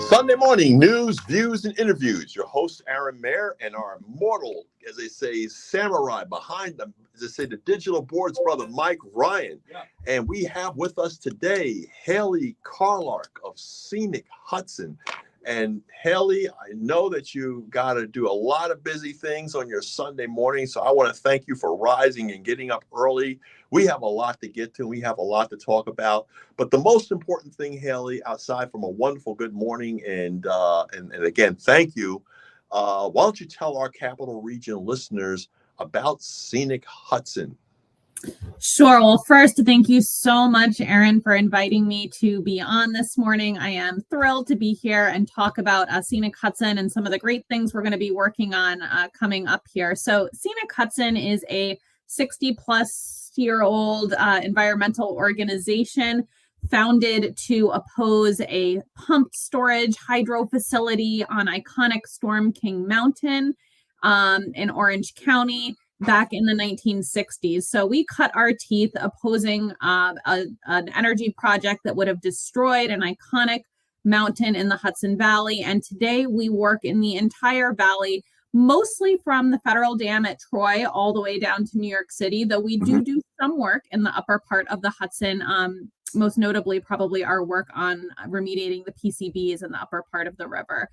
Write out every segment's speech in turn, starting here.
Sunday morning news, views, and interviews. Your host, Aaron Mair, and our immortal, as they say, samurai behind them, as they say, the digital boards brother, Mike Ryan. Yeah. And we have with us today, Hayley Carlock of Scenic Hudson. And Hayley, I know that you got to do a lot of busy things on your Sunday morning, so I want to thank you for rising and getting up early. We have a lot to get to. We have a lot to talk about. But the most important thing, Hayley, outside from a wonderful good morning and again, thank you. Why don't you tell our Capital Region listeners about Scenic Hudson? Sure. Well, first, thank you so much, Aaron, for inviting me to be on this morning. I am thrilled to be here and talk about Scenic Hudson and some of the great things we're going to be working on coming up here. So Scenic Hudson is a 60-plus-year-old environmental organization founded to oppose a pumped storage hydro facility on iconic Storm King Mountain in Orange County back in the 1960s. So we cut our teeth opposing an energy project that would have destroyed an iconic mountain in the Hudson Valley. And today we work in the entire valley, mostly from the federal dam at Troy all the way down to New York City, though we do some work in the upper part of the Hudson, most notably probably our work on remediating the PCBs in the upper part of the river.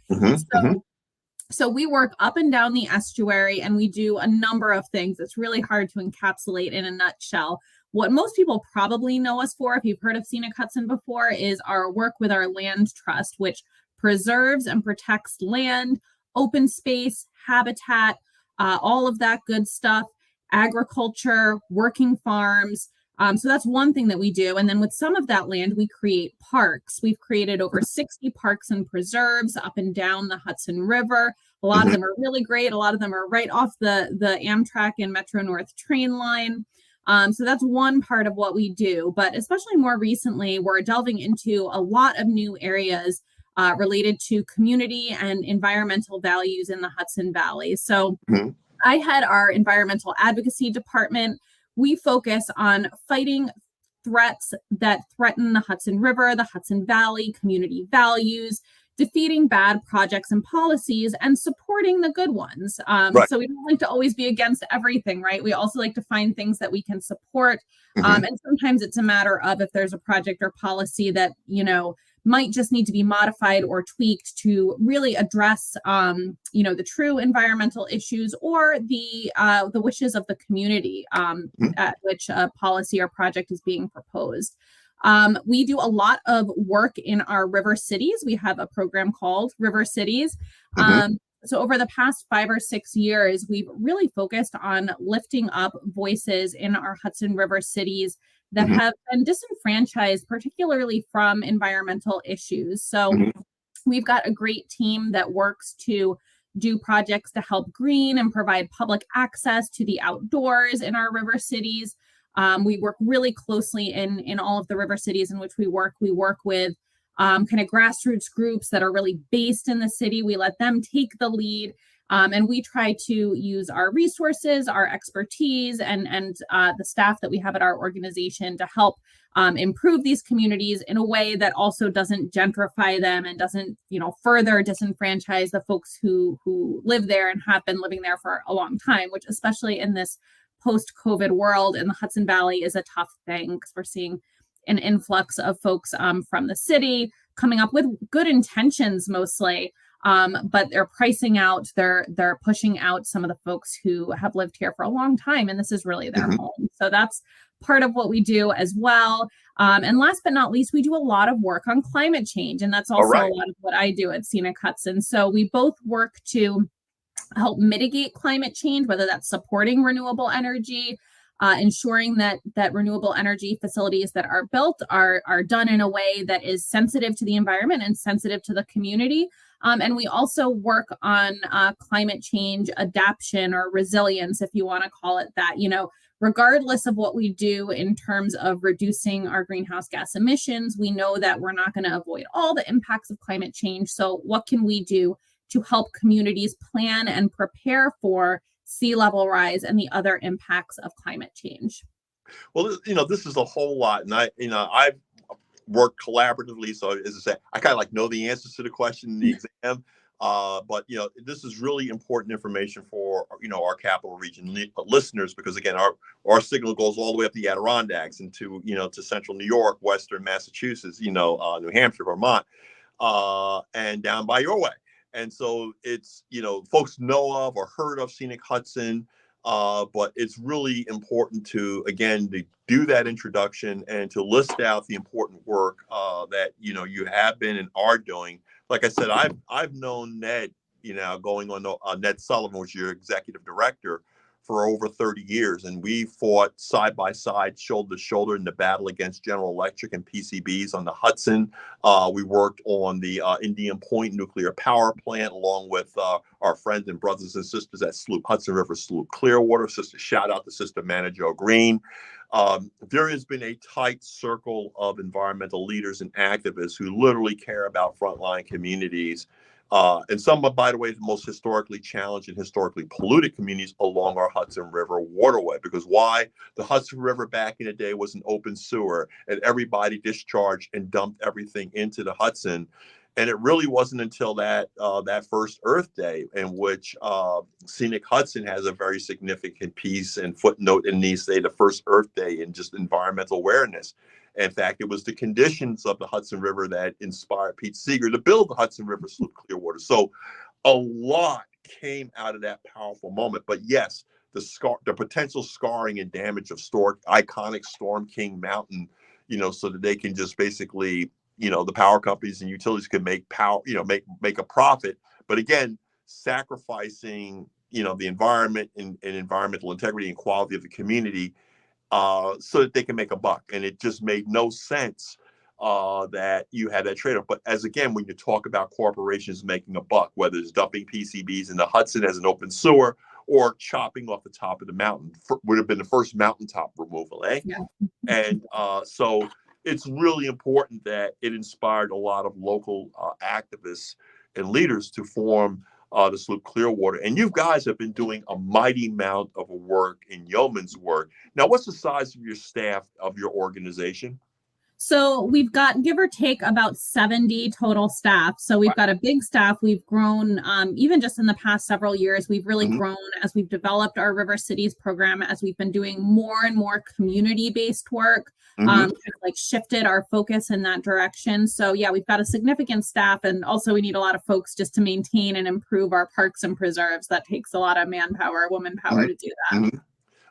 So we work up and down the estuary, and we do a number of things. It's really hard to encapsulate in a nutshell. What most people probably know us for, if you've heard of Scenic Hudson before, is our work with our land trust, which preserves and protects land, open space, habitat, all of that good stuff, agriculture, working farms. So that's one thing that we do. And then with some of that land, we create parks. We've created over 60 parks and preserves up and down the Hudson River. A lot of them are really great. A lot of them are right off the Amtrak and Metro North train line. So that's one part of what we do. But especially more recently, we're delving into a lot of new areas related to community and environmental values in the Hudson Valley. So I head our environmental advocacy department. We focus on fighting threats that threaten the Hudson River, the Hudson Valley, community values, defeating bad projects and policies, and supporting the good ones. Right. So we don't like to always be against everything, right? We also like to find things that we can support. And sometimes it's a matter of if there's a project or policy that, might just need to be modified or tweaked to really address, the true environmental issues or the wishes of the community at which a policy or project is being proposed. We do a lot of work in our river cities. We have a program called River Cities. So over the past 5 or 6 years, we've really focused on lifting up voices in our Hudson River cities that have been disenfranchised, particularly from environmental issues. So we've got a great team that works to do projects to help green and provide public access to the outdoors in our river cities. We work really closely in all of the river cities in which we work. We work with kind of grassroots groups that are really based in the city. We let them take the lead. And we try to use our resources, our expertise, and the staff that we have at our organization to help improve these communities in a way that also doesn't gentrify them and doesn't, further disenfranchise the folks who live there and have been living there for a long time, which especially in this post-COVID world in the Hudson Valley is a tough thing because we're seeing an influx of folks from the city coming up with good intentions mostly. But they're pricing out, they're pushing out some of the folks who have lived here for a long time, and this is really their home. So that's part of what we do as well. And last but not least, we do a lot of work on climate change, and that's also a lot of what I do at Scenic Hudson. So we both work to help mitigate climate change, whether that's supporting renewable energy, ensuring that renewable energy facilities that are built are done in a way that is sensitive to the environment and sensitive to the community. And we also work on climate change adaptation or resilience, if you want to call it that. Regardless of what we do in terms of reducing our greenhouse gas emissions, we know that we're not going to avoid all the impacts of climate change. So what can we do to help communities plan and prepare for sea level rise and the other impacts of climate change? Well, this is a whole lot. And I've work collaboratively. So as I say, I kind of like know the answers to the question in the exam. But this is really important information for our capital region listeners, because again, our signal goes all the way up the Adirondacks into to central New York, western Massachusetts, New Hampshire, Vermont, and down by your way. And so it's folks know of or heard of Scenic Hudson, but it's really important to do that introduction and to list out the important work that you have been and are doing. Like I said, I've known Ned, going on Ned Sullivan, was your executive director, for over 30 years, and we fought side by side, shoulder to shoulder, in the battle against General Electric and PCBs on the Hudson. We worked on the Indian Point nuclear power plant, along with our friends and brothers and sisters at Hudson River Sloop Clearwater. Shout out to Sister Manager Green. There has been a tight circle of environmental leaders and activists who literally care about frontline communities. And some, by the way, the most historically challenged and historically polluted communities along our Hudson River waterway. Because why? The Hudson River back in the day was an open sewer, and everybody discharged and dumped everything into the Hudson. And it really wasn't until that first Earth Day, in which Scenic Hudson has a very significant piece and footnote in the first Earth Day in just environmental awareness. In fact, it was the conditions of the Hudson River that inspired Pete Seeger to build the Hudson River Sloop Clearwater. So a lot came out of that powerful moment. But yes, the potential scarring and damage of iconic Storm King Mountain, so that they can just basically, the power companies and utilities can make power, make a profit. But again, sacrificing, the environment and environmental integrity and quality of the community, so that they can make a buck. And it just made no sense that you had that trade-off. But when you talk about corporations making a buck, whether it's dumping PCBs in the Hudson as an open sewer or chopping off the top of the mountain, would have been the first mountaintop removal, eh? Yeah. And so it's really important that it inspired a lot of local activists and leaders to form the Sloop Clearwater. And you guys have been doing a mighty amount of work in yeoman's work. Now, what's the size of your staff of your organization? So we've got, give or take, about 70 total staff. So we've got a big staff. We've grown, even just in the past several years, we've really grown as we've developed our River Cities program, as we've been doing more and more community-based work, shifted our focus in that direction. So yeah, we've got a significant staff, and also we need a lot of folks just to maintain and improve our parks and preserves. That takes a lot of manpower, woman power to do that.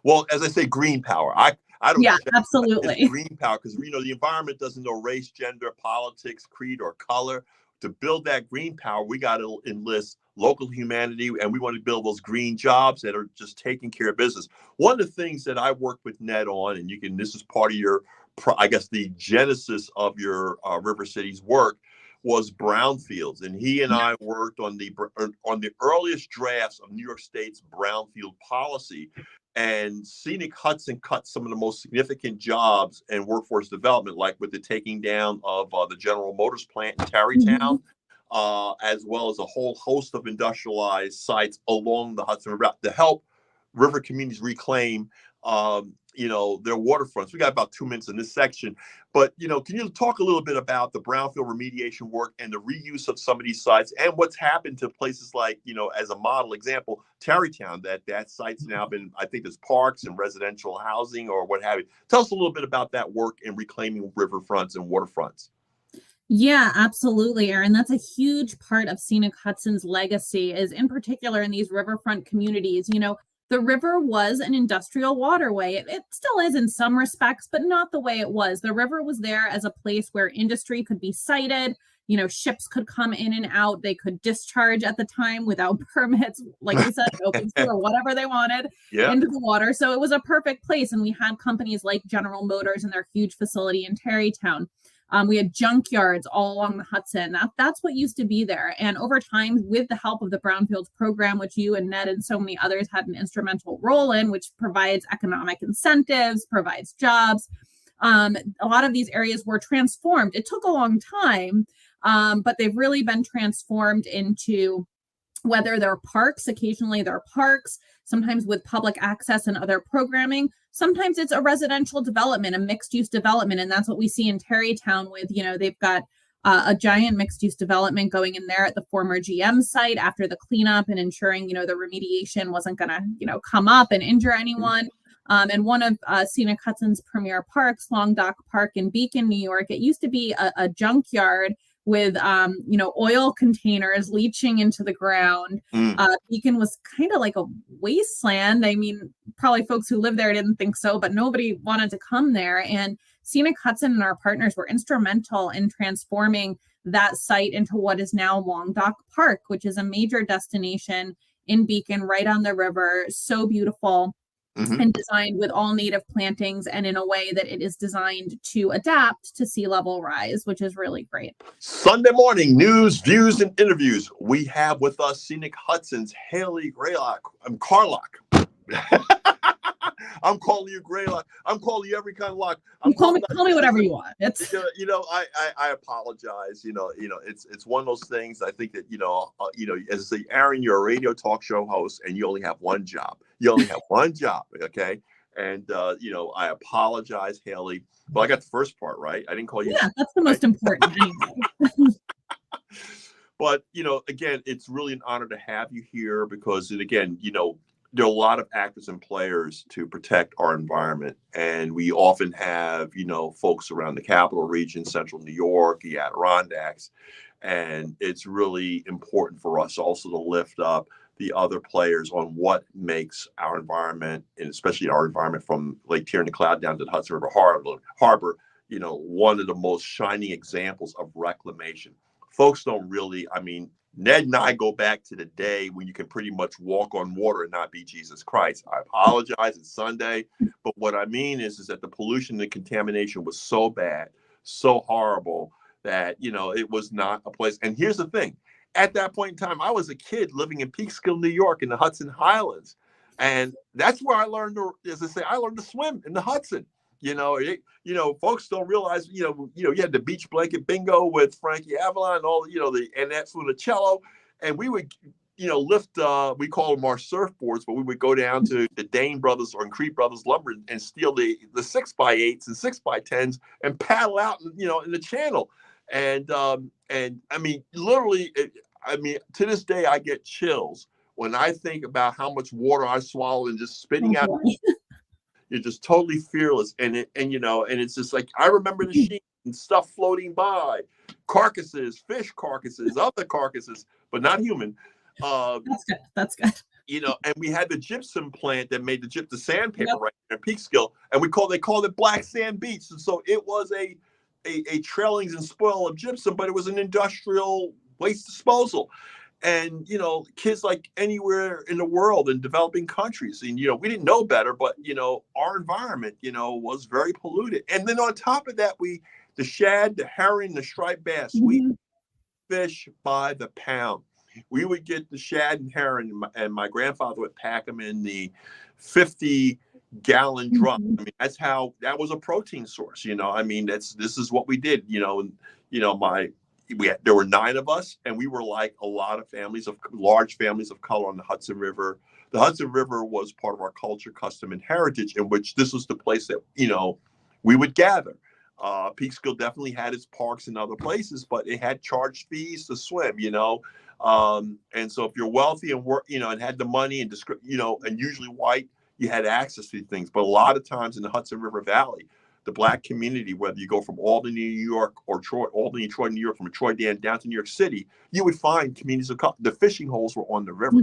Well, as I say, green power. I don't. Yeah, absolutely. Green power, because the environment doesn't know race, gender, politics, creed, or color. To build that green power, we got to enlist local humanity, and we want to build those green jobs that are just taking care of business. One of the things that I worked with Ned on, and this is part of your, I guess, the genesis of your River Cities work, was brownfields, and he and I worked on the earliest drafts of New York State's brownfield policy. And Scenic Hudson cut some of the most significant jobs in workforce development, like with the taking down of the General Motors plant in Tarrytown, as well as a whole host of industrialized sites along the Hudson River to help river communities reclaim their waterfronts. We got about 2 minutes in this section, but can you talk a little bit about the brownfield remediation work and the reuse of some of these sites, and what's happened to places like, as a model example, Tarrytown, that site's now been, I think there's parks and residential housing or what have you. Tell us a little bit about that work in reclaiming riverfronts and waterfronts. Yeah, absolutely, Aaron. That's a huge part of Scenic Hudson's legacy, is in particular in these riverfront communities. The river was an industrial waterway. It still is in some respects, but not the way it was. The river was there as a place where industry could be sited. Ships could come in and out. They could discharge at the time without permits, like you said, open sewer, whatever they wanted into the water. So it was a perfect place. And we had companies like General Motors and their huge facility in Tarrytown. We had junkyards all along the Hudson. That's what used to be there. And over time, with the help of the Brownfields program, which you and Ned and so many others had an instrumental role in, which provides economic incentives, provides jobs, a lot of these areas were transformed. It took a long time, but they've really been transformed into whether they're parks, occasionally they're parks, sometimes with public access and other programming. Sometimes it's a residential development, a mixed-use development, and that's what we see in Terrytown with, they've got a giant mixed-use development going in there at the former GM site after the cleanup and ensuring, the remediation wasn't going to, come up and injure anyone. And one of Scenic Hudson's premier parks, Long Dock Park in Beacon, New York, it used to be a junkyard with, oil containers leaching into the ground. Beacon was kind of like a wasteland. I mean, probably folks who live there didn't think so, but nobody wanted to come there. And Scenic Hudson and our partners were instrumental in transforming that site into what is now Long Dock Park, which is a major destination in Beacon, right on the river. So beautiful. And designed with all native plantings and in a way that it is designed to adapt to sea level rise, which is really great. Sunday morning news, views, and interviews. We have with us Scenic Hudson's Hayley Carlock. I'm calling you Greylock. I'm calling you every kind of lock. Call me whatever you want. It's I apologize. It's one of those things. I think that as I say, Aaron, you're a radio talk show host, and you only have one job. Okay. And I apologize, Hayley. Well, I got the first part right. I didn't call you. Yeah, that's the most important. But again, it's really an honor to have you here because, again, there are a lot of actors and players to protect our environment. And we often have, folks around the capital region, central New York, the Adirondacks. And it's really important for us also to lift up the other players on what makes our environment, and especially our environment from Lake Tier and the Cloud down to the Hudson River Harbor, one of the most shining examples of reclamation. Folks don't really, Ned and I go back to the day when you can pretty much walk on water and not be Jesus Christ. I apologize, it's Sunday, but what I mean is that the pollution and contamination was so bad, so horrible that, it was not a place. And here's the thing. At that point in time, I was a kid living in Peekskill, New York in the Hudson Highlands. And that's where I learned to swim in the Hudson. Folks don't realize, you had the beach blanket bingo with Frankie Avalon and all, the Annette Funicello. And we would, lift, we call them our surfboards, but we would go down to the Dane Brothers or Crete Brothers Lumber and steal the 6x8s and 6x10s and paddle out, in the channel. And literally, to this day, I get chills when I think about how much water I swallow and just spitting out. You're just totally fearless. And it's just like, I remember the sheep and stuff floating by, carcasses, fish carcasses, other carcasses, but not human. That's good. And we had the gypsum plant that made the sandpaper right there in Peekskill. And they called it Black Sand Beach. And so it was a trailings and spoil of gypsum, but it was an industrial waste disposal. And, kids like anywhere in the world in developing countries, and, we didn't know better, but, our environment, was very polluted. And then on top of that, the shad, the herring, the striped bass, we fish by the pound. We would get the shad and herring, and my grandfather would pack them in the 50-gallon drum. That was a protein source. This is what we did. There were 9 of us, and we were like a lot of large families of color on the Hudson River. The Hudson River was part of our culture, custom, and heritage, in which this was the place that, we would gather. Peekskill definitely had its parks and other places, but it had charged fees to swim, and so if you're wealthy and and had the money and, and usually white, you had access to these things. But a lot of times in the Hudson River Valley, the Black community, whether you go from Albany, New York, or Albany, Troy, New York, from Troy down to New York City, you would find communities of the fishing holes were on the river.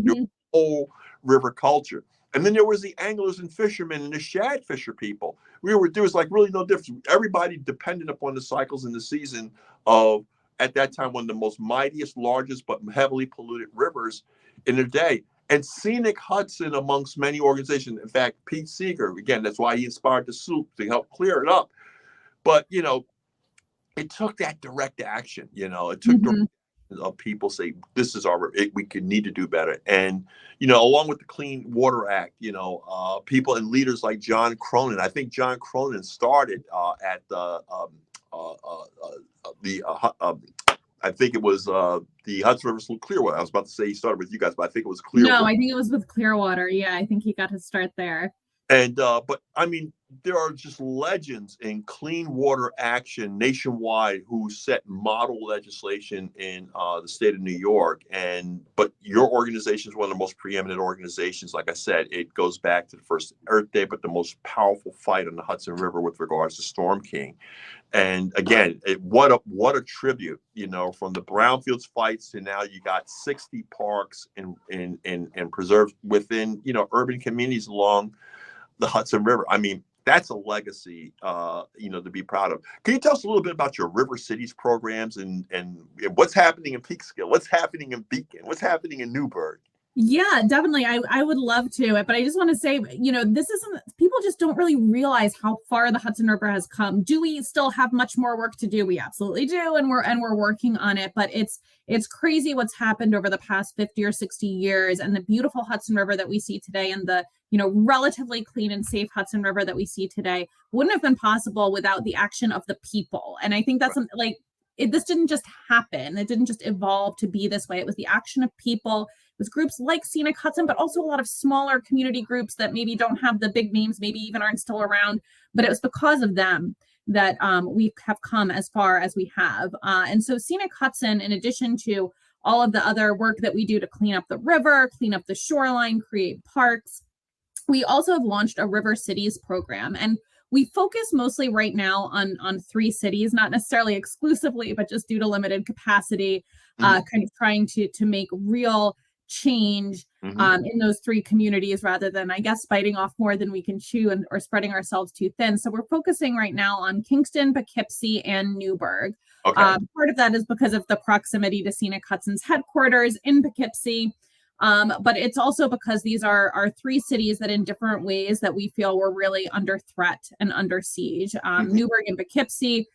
Whole river culture. And then there was the anglers and fishermen and the shad fisher people. There was like really no difference. Everybody depended upon the cycles in the season of, at that time, one of the most mightiest, largest, but heavily polluted rivers in their day. And Scenic Hudson, amongst many organizations, in fact, Pete Seeger, again, that's why he inspired the soup to help clear it up. But, it took that direct action, it took of people say, this is we need to do better. And, along with the Clean Water Act, people and leaders like John Cronin, I think John Cronin started at I think it was the Hudson River Clearwater. I was about to say he started with you guys, but I think it was No, Clearwater. I think it was with Clearwater. Yeah, I think he got his start there. And but I mean, there are just legends in clean water action nationwide who set model legislation in the state of New York. But your organization is one of the most preeminent organizations. Like I said, it goes back to the first Earth Day, but the most powerful fight on the Hudson River with regards to Storm King. And again, what a tribute, from the brownfields fights to now you got 60 parks and preserves within, urban communities along the Hudson River. I mean, that's a legacy, to be proud of. Can you tell us a little bit about your River Cities programs and what's happening in Peekskill? What's happening in Beacon? What's happening in Newburgh? Yeah, definitely. I would love to, but I just want to say, this isn't, people just don't really realize how far the Hudson River has come. Do we still have much more work to do? We absolutely do, and we're working on it, but it's crazy what's happened over the past 50 or 60 years, and the beautiful Hudson River that we see today and the relatively clean and safe Hudson River that we see today wouldn't have been possible without the action of the people. And I think that's like, this didn't just happen. It didn't just evolve to be this way. It was the action of people. It was groups like Scenic Hudson, but also a lot of smaller community groups that maybe don't have the big names, maybe even aren't still around. But it was because of them that we have come as far as we have. And so Scenic Hudson, in addition to all of the other work that we do to clean up the river, clean up the shoreline, create parks, we also have launched a River Cities program. And we focus mostly right now on 3 cities, not necessarily exclusively, but just due to limited capacity, kind of trying to make real change in those 3 communities rather than, I guess, biting off more than we can chew or spreading ourselves too thin. So we're focusing right now on Kingston, Poughkeepsie, and Newburgh. Okay. Part of that is because of the proximity to Scenic Hudson's headquarters in Poughkeepsie. But it's also because these are 3 cities that in different ways that we feel were really under threat and under siege. Newburgh and Poughkeepsie,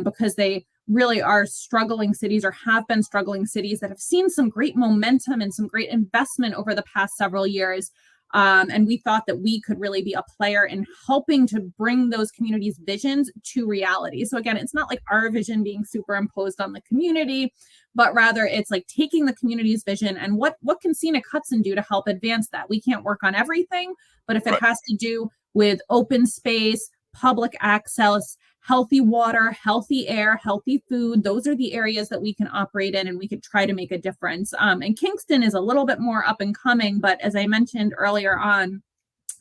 because they really are struggling cities or have been struggling cities that have seen some great momentum and some great investment over the past several years. And we thought that we could really be a player in helping to bring those communities' visions to reality. So again, it's not like our vision being superimposed on the community, but rather it's like taking the community's vision and what can Scenic Hudson do to help advance that? We can't work on everything, but if it has to do with open space, public access, healthy water, healthy air, healthy food, those are the areas that we can operate in and we can try to make a difference. And Kingston is a little bit more up and coming, but as I mentioned earlier on,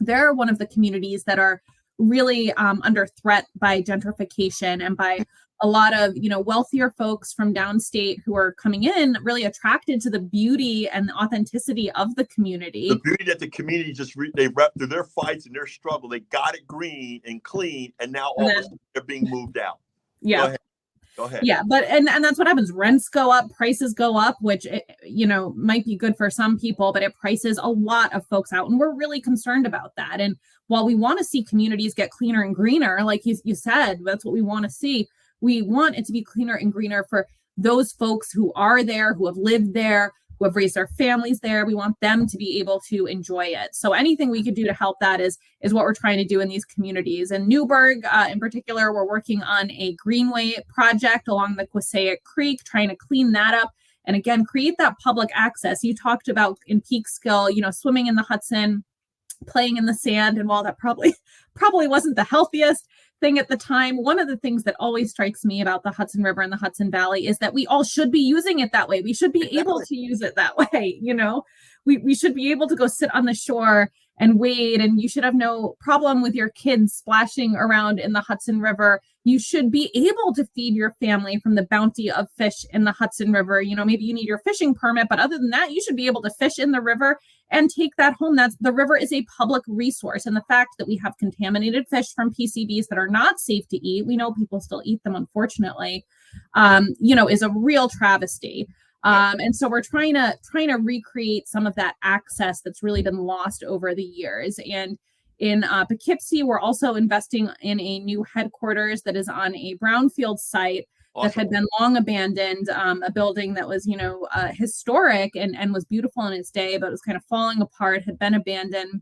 they're one of the communities that are really under threat by gentrification and by a lot of wealthier folks from downstate who are coming in really attracted to the beauty and the authenticity of the community. The beauty that the community they rep through their fights and their struggle. They got it green and clean, and now all of a sudden they're being moved out. Yeah. Go ahead. Yeah, but and that's what happens. Rents go up, prices go up, which might be good for some people, but it prices a lot of folks out, and we're really concerned about that. And while we want to see communities get cleaner and greener, like you said, that's what we want to see. We want it to be cleaner and greener for those folks who are there, who have lived there, who have raised their families there. We want them to be able to enjoy it. So anything we could do to help that is what we're trying to do in these communities. In Newburgh, in particular, we're working on a greenway project along the Quasaic Creek, trying to clean that up. And again, create that public access. You talked about in Peekskill, swimming in the Hudson, playing in the sand. And while that probably wasn't the healthiest thing at the time, one of the things that always strikes me about the Hudson River and the Hudson Valley is that we all should be using it that way. We should be able to use it that way. We should be able to go sit on the shore and wade, and you should have no problem with your kids splashing around in the Hudson River. You should be able to feed your family from the bounty of fish in the Hudson River. Maybe you need your fishing permit, but other than that, you should be able to fish in the river and take that home. The river is a public resource. And the fact that we have contaminated fish from PCBs that are not safe to eat, we know people still eat them, unfortunately, is a real travesty. And so we're trying to recreate some of that access that's really been lost over the years. And in Poughkeepsie, we're also investing in a new headquarters that is on a brownfield site that had been long abandoned, a building that was, historic and was beautiful in its day, but was kind of falling apart, had been abandoned,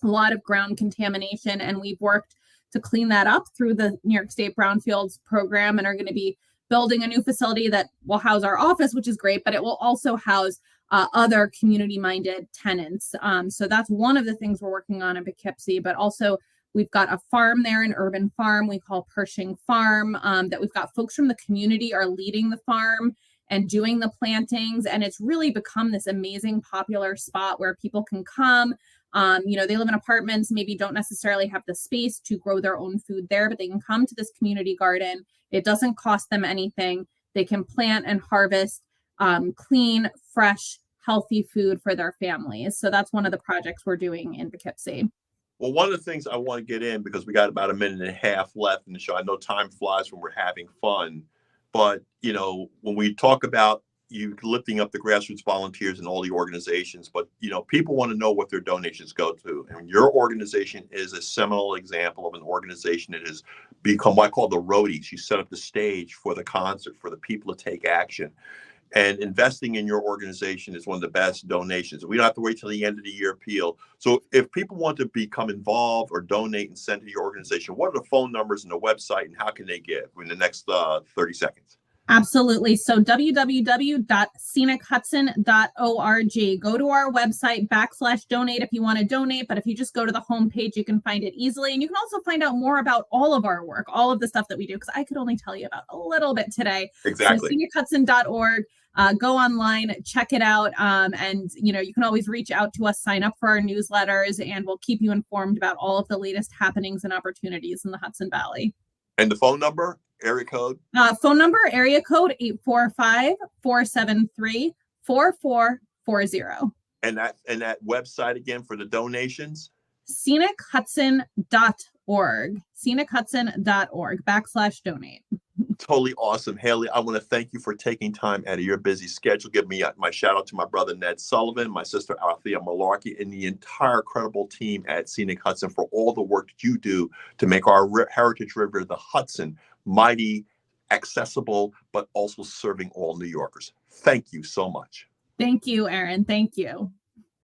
a lot of ground contamination. And we've worked to clean that up through the New York State Brownfields program and are going to be building a new facility that will house our office, which is great, but it will also house other community-minded tenants. So that's one of the things we're working on in Poughkeepsie, but also we've got a farm there, an urban farm we call Pershing Farm, that we've got folks from the community are leading the farm and doing the plantings. And it's really become this amazing popular spot where people can come. They live in apartments, maybe don't necessarily have the space to grow their own food there, but they can come to this community garden. It doesn't cost them anything. They can plant and harvest clean, fresh, healthy food for their families. So that's one of the projects we're doing in Poughkeepsie. Well, one of the things I want to get in, because we got about a minute and a half left in the show. I know time flies when we're having fun, but when we talk about you lifting up the grassroots volunteers and all the organizations, but people want to know what their donations go to. And your organization is a seminal example of an organization that has become what I call the roadies. You set up the stage for the concert, for the people to take action. And investing in your organization is one of the best donations. We don't have to wait till the end of the year appeal. So if people want to become involved or donate and send to your organization, what are the phone numbers and the website, and how can they give in the next 30 seconds? Absolutely. So www.scenichudson.org. Go to our website, /donate if you want to donate. But if you just go to the homepage, you can find it easily. And you can also find out more about all of our work, all of the stuff that we do, because I could only tell you about a little bit today. Exactly. So scenichudson.org. Go online, check it out. And you can always reach out to us, sign up for our newsletters, and we'll keep you informed about all of the latest happenings and opportunities in the Hudson Valley. And the phone number? Area code? Phone number, area code 845-473-4440. And that website again for the donations? ScenicHudson.org. ScenicHudson.org /donate. Totally awesome. Hayley, I want to thank you for taking time out of your busy schedule. Give me my shout out to my brother, Ned Sullivan, my sister, Althea Malarkey, and the entire credible team at Scenic Hudson for all the work that you do to make our heritage river, the Hudson, mighty, accessible, but also serving all New Yorkers. Thank you so much. Thank you, Aaron. Thank you.